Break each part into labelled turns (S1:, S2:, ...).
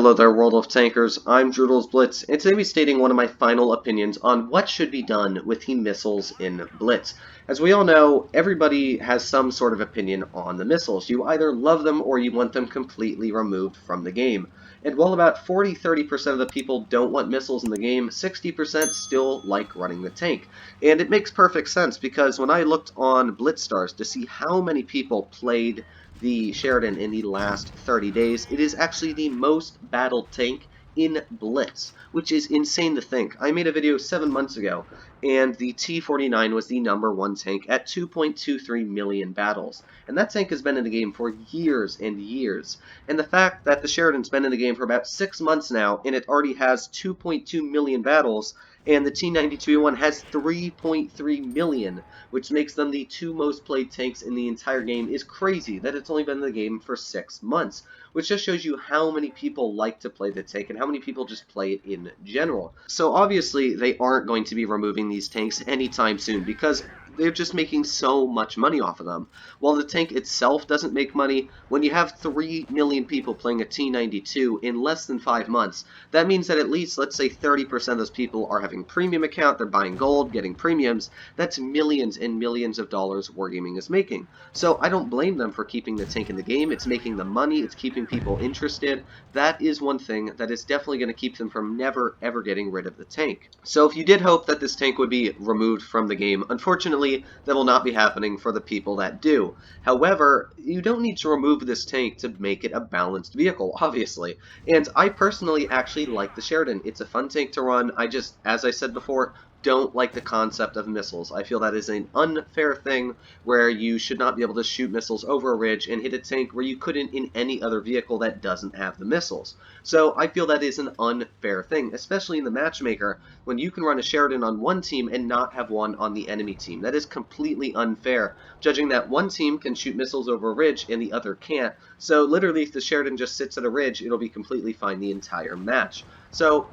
S1: Hello there, World of Tankers. I'm Blitz, and today we're stating one of my final opinions on what should be done with the missiles in Blitz. As we all know, everybody has some sort of opinion on the missiles. You either love them or you want them completely removed from the game. And while about 40-30% of the people don't want missiles in the game, 60% still like running the tank. And it makes perfect sense because when I looked on Blitz Stars to see how many people played the Sheridan in the last 30 days, it is actually the most battled tank in Blitz, which is insane to think. I made a video 7 months ago, and the T49 was the #1 tank at 2.23 million battles. And that tank has been in the game for years and years. And the fact that the Sheridan's been in the game for about 6 months now, and it already has 2.2 million battles, and the T92E1 has 3.3 million, which makes them the 2 most played tanks in the entire game, is crazy that it's only been in the game for 6 months, which just shows you how many people like to play the tank and how many people just play it in general. So obviously they aren't going to be removing these tanks anytime soon because they're just making so much money off of them. While the tank itself doesn't make money, when you have 3 million people playing a T92 in less than 5 months, that means that at least, let's say 30% of those people are having premium account, they're buying gold, getting premiums. That's millions and millions of dollars Wargaming is making. So I don't blame them for keeping the tank in the game. It's making them money, it's keeping people interested. That is one thing that is definitely going to keep them from never ever getting rid of the tank. So if you did hope that this tank would be removed from the game, unfortunately that will not be happening for the people that do. However, you don't need to remove this tank to make it a balanced vehicle, obviously. And I personally actually like the Sheridan. It's a fun tank to run. I just, as I said before, don't like the concept of missiles. I feel that is an unfair thing where you should not be able to shoot missiles over a ridge and hit a tank where you couldn't in any other vehicle that doesn't have the missiles. So I feel that is an unfair thing, especially in the matchmaker when you can run a Sheridan on one team and not have one on the enemy team. That is completely unfair, judging that one team can shoot missiles over a ridge and the other can't. So literally if the Sheridan just sits at a ridge, it'll be completely fine the entire match. So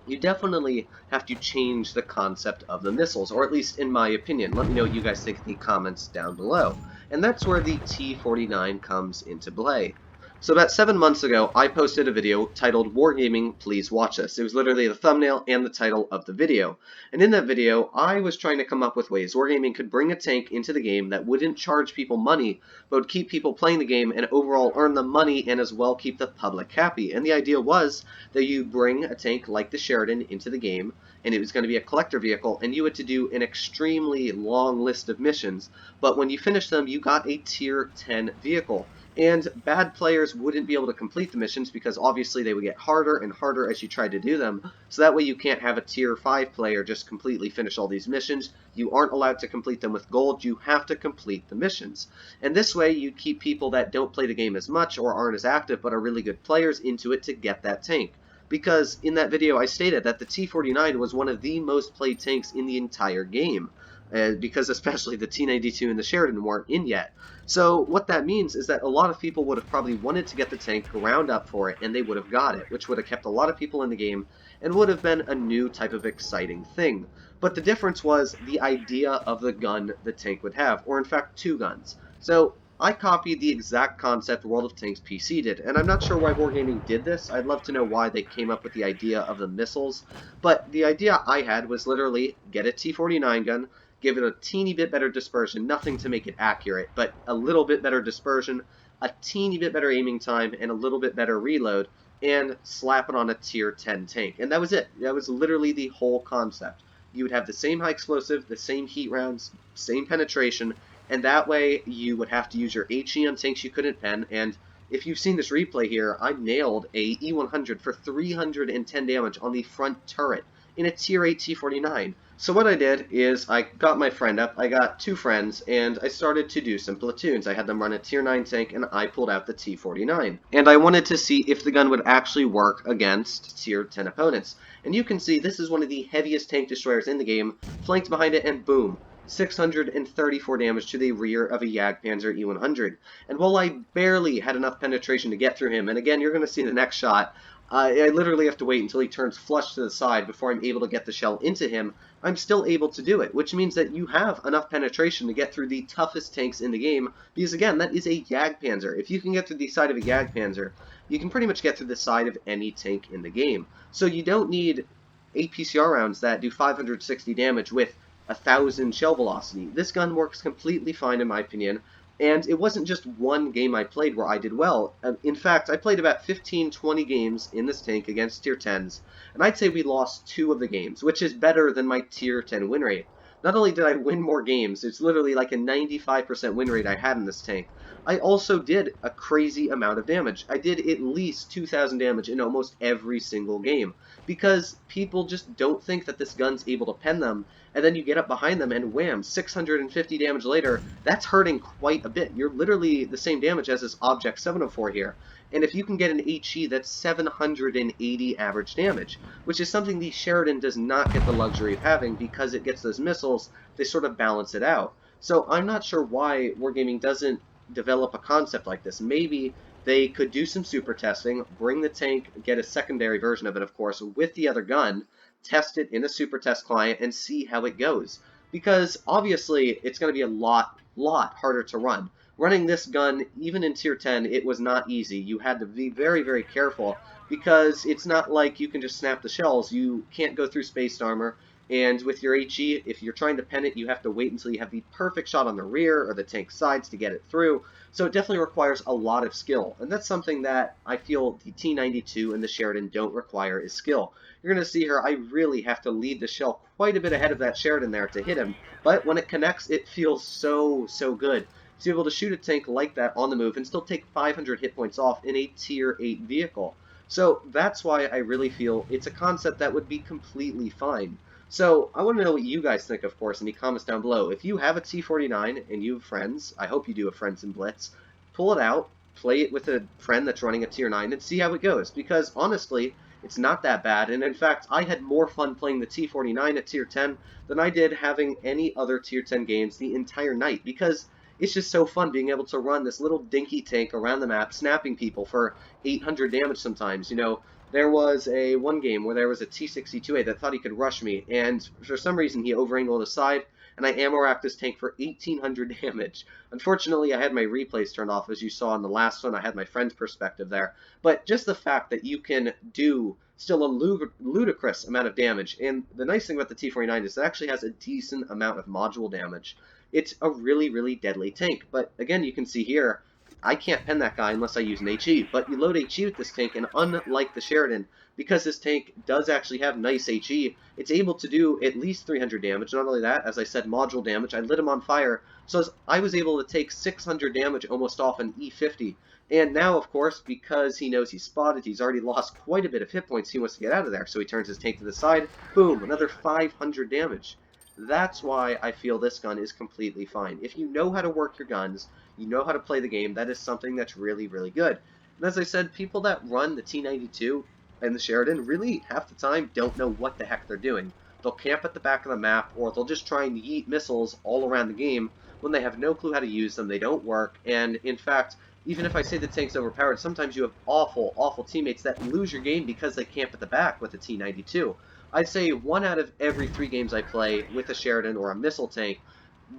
S1: you definitely have to change the concept of the missiles, or at least in my opinion. Let me know what you guys think in the comments down below. And that's where the T49 comes into play. So about 7 months ago, I posted a video titled Wargaming, Please Watch This. It was literally the thumbnail and the title of the video. And in that video, I was trying to come up with ways Wargaming could bring a tank into the game that wouldn't charge people money, but would keep people playing the game and overall earn them money and as well keep the public happy. And the idea was that you bring a tank like the Sheridan into the game, and it was going to be a collector vehicle, and you had to do an extremely long list of missions, but when you finished them, you got a tier 10 vehicle. And bad players wouldn't be able to complete the missions because obviously they would get harder and harder as you tried to do them. So that way you can't have a tier 5 player just completely finish all these missions. You aren't allowed to complete them with gold. You have to complete the missions. And this way you keep people that don't play the game as much or aren't as active but are really good players into it to get that tank. Because in that video I stated that the T49 was one of the most played tanks in the entire game. Because especially the T92 and the Sheridan weren't in yet. So what that means is that a lot of people would have probably wanted to get the tank, round up for it, and they would have got it, which would have kept a lot of people in the game and would have been a new type of exciting thing. But the difference was the idea of the gun the tank would have, or in fact 2 guns. So I copied the exact concept World of Tanks PC did, and I'm not sure why Wargaming did this. I'd love to know why they came up with the idea of the missiles, but the idea I had was literally get a T49 gun, give it a teeny bit better dispersion, nothing to make it accurate, but a little bit better dispersion, a teeny bit better aiming time, and a little bit better reload, and slap it on a tier 10 tank. And that was it. That was literally the whole concept. You would have the same high explosive, the same heat rounds, same penetration, and that way you would have to use your HE on tanks you couldn't pen, and if you've seen this replay here, I nailed a E100 for 310 damage on the front turret in a tier 8 T49. So what I did is I got my friend up, I got 2 friends, and I started to do some platoons. I had them run a tier 9 tank, and I pulled out the T49. And I wanted to see if the gun would actually work against tier 10 opponents. And you can see this is one of the heaviest tank destroyers in the game, flanked behind it, and boom, 634 damage to the rear of a Jagdpanzer E100. And while I barely had enough penetration to get through him, and again, you're going to see the next shot, I literally have to wait until he turns flush to the side before I'm able to get the shell into him. I'm still able to do it, which means that you have enough penetration to get through the toughest tanks in the game, because again, that is a Jagdpanzer. If you can get through the side of a Jagdpanzer, you can pretty much get through the side of any tank in the game. So you don't need 8 PCR rounds that do 560 damage with 1,000 shell velocity. This gun works completely fine in my opinion, and it wasn't just one game I played where I did well. In fact, I played about 15-20 games in this tank against tier 10s, and I'd say we lost 2 of the games, which is better than my tier 10 win rate. Not only did I win more games, it's literally like a 95% win rate I had in this tank, I also did a crazy amount of damage. I did at least 2,000 damage in almost every single game, because people just don't think that this gun's able to pen them, and then you get up behind them and wham, 650 damage later, that's hurting quite a bit. You're literally the same damage as this Object 704 here. And if you can get an HE, that's 780 average damage, which is something the Sheridan does not get the luxury of having because it gets those missiles, they sort of balance it out. So I'm not sure why Wargaming doesn't develop a concept like this. Maybe they could do some super testing, bring the tank, get a secondary version of it, of course, with the other gun, test it in a super test client, and see how it goes. Because obviously, it's going to be a lot harder to run. Running this gun, even in tier 10, it was not easy. You had to be very, very careful, because it's not like you can just snap the shells. You can't go through spaced armor, and with your HE, if you're trying to pen it, you have to wait until you have the perfect shot on the rear or the tank sides to get it through. So it definitely requires a lot of skill, and that's something that I feel the T92 and the Sheridan don't require is skill. You're going to see here, I really have to lead the shell quite a bit ahead of that Sheridan there to hit him, but when it connects, it feels so good to be able to shoot a tank like that on the move and still take 500 hit points off in a tier 8 vehicle. So that's why I really feel it's a concept that would be completely fine. So I want to know what you guys think, of course, in the comments down below. If you have a T49 and you have friends, I hope you do have friends in Blitz, pull it out, play it with a friend that's running a tier 9, and see how it goes. Because honestly, it's not that bad, and in fact, I had more fun playing the T49 at tier 10 than I did having any other tier 10 games the entire night, because it's just so fun being able to run this little dinky tank around the map, snapping people for 800 damage sometimes. You know, there was one game where there was a T62A that thought he could rush me, and for some reason he overangled aside, and I ammo racked this tank for 1800 damage. Unfortunately, I had my replays turned off, as you saw in the last one. I had my friend's perspective there. But just the fact that you can do still a ludicrous amount of damage, and the nice thing about the T49 is it actually has a decent amount of module damage. It's a really deadly tank, but again, you can see here, I can't pen that guy unless I use an HE, but you load HE with this tank, and unlike the Sheridan, because this tank does actually have nice HE, it's able to do at least 300 damage. Not only that, as I said, module damage, I lit him on fire, so I was able to take 600 damage almost off an E50. And now, of course, because he knows he's spotted, he's already lost quite a bit of hit points, he wants to get out of there, so he turns his tank to the side, boom, another 500 damage. That's why I feel this gun is completely fine. If you know how to work your guns, you know how to play the game, that is something that's really good. And as I said, people that run the T92 and the Sheridan really half the time don't know what the heck they're doing. They'll camp at the back of the map, or they'll just try and yeet missiles all around the game when they have no clue how to use them, they don't work, and in fact, even if I say the tank's overpowered, sometimes you have awful teammates that lose your game because they camp at the back with the T92. I'd say 1 out of every 3 games I play with a Sheridan or a missile tank,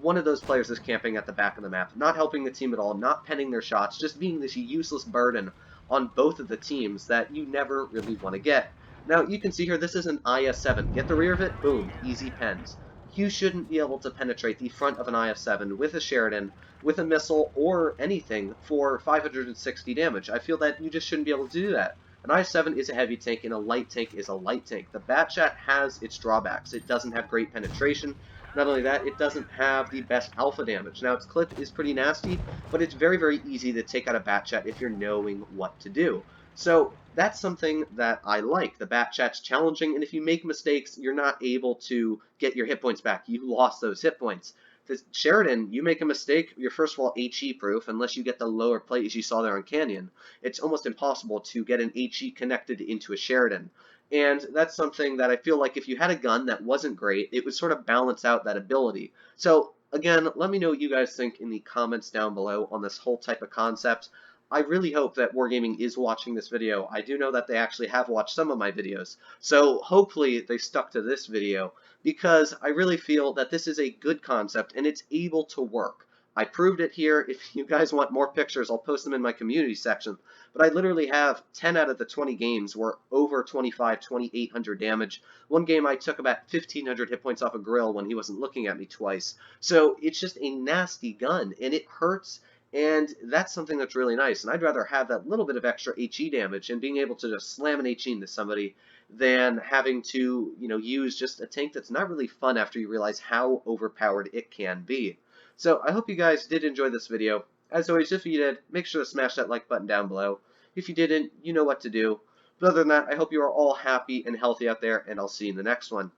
S1: one of those players is camping at the back of the map, not helping the team at all, not penning their shots, just being this useless burden on both of the teams that you never really want to get. Now, you can see here, this is an IS-7. Get the rear of it, boom, easy pens. You shouldn't be able to penetrate the front of an IS-7 with a Sheridan, with a missile, or anything for 560 damage. I feel that you just shouldn't be able to do that. An IS-7 is a heavy tank, and a light tank is a light tank. The Batchat has its drawbacks. It doesn't have great penetration. Not only that, it doesn't have the best alpha damage. Now, its clip is pretty nasty, but it's very easy to take out a Batchat if you're knowing what to do. So that's something that I like. The Batchat's challenging, and if you make mistakes, you're not able to get your hit points back. You lost those hit points. The Sheridan, you make a mistake, you're first of all HE proof, unless you get the lower plate as you saw there on Canyon. It's almost impossible to get an HE connected into a Sheridan. And that's something that I feel like if you had a gun that wasn't great, it would sort of balance out that ability. So again, let me know what you guys think in the comments down below on this whole type of concept. I really hope that Wargaming is watching this video. I do know that they actually have watched some of my videos, so hopefully they stuck to this video, because I really feel that this is a good concept and it's able to work. I proved it here. If you guys want more pictures, I'll post them in my community section. But I literally have 10 out of the 20 games were over 2,800 damage. One game I took about 1,500 hit points off a grill when he wasn't looking at me twice. So it's just a nasty gun, and it hurts, and that's something that's really nice. And I'd rather have that little bit of extra HE damage and being able to just slam an HE into somebody than having to, use just a tank that's not really fun after you realize how overpowered it can be. So I hope you guys did enjoy this video. As always, if you did, make sure to smash that like button down below. If you didn't, you know what to do. But other than that, I hope you are all happy and healthy out there, and I'll see you in the next one.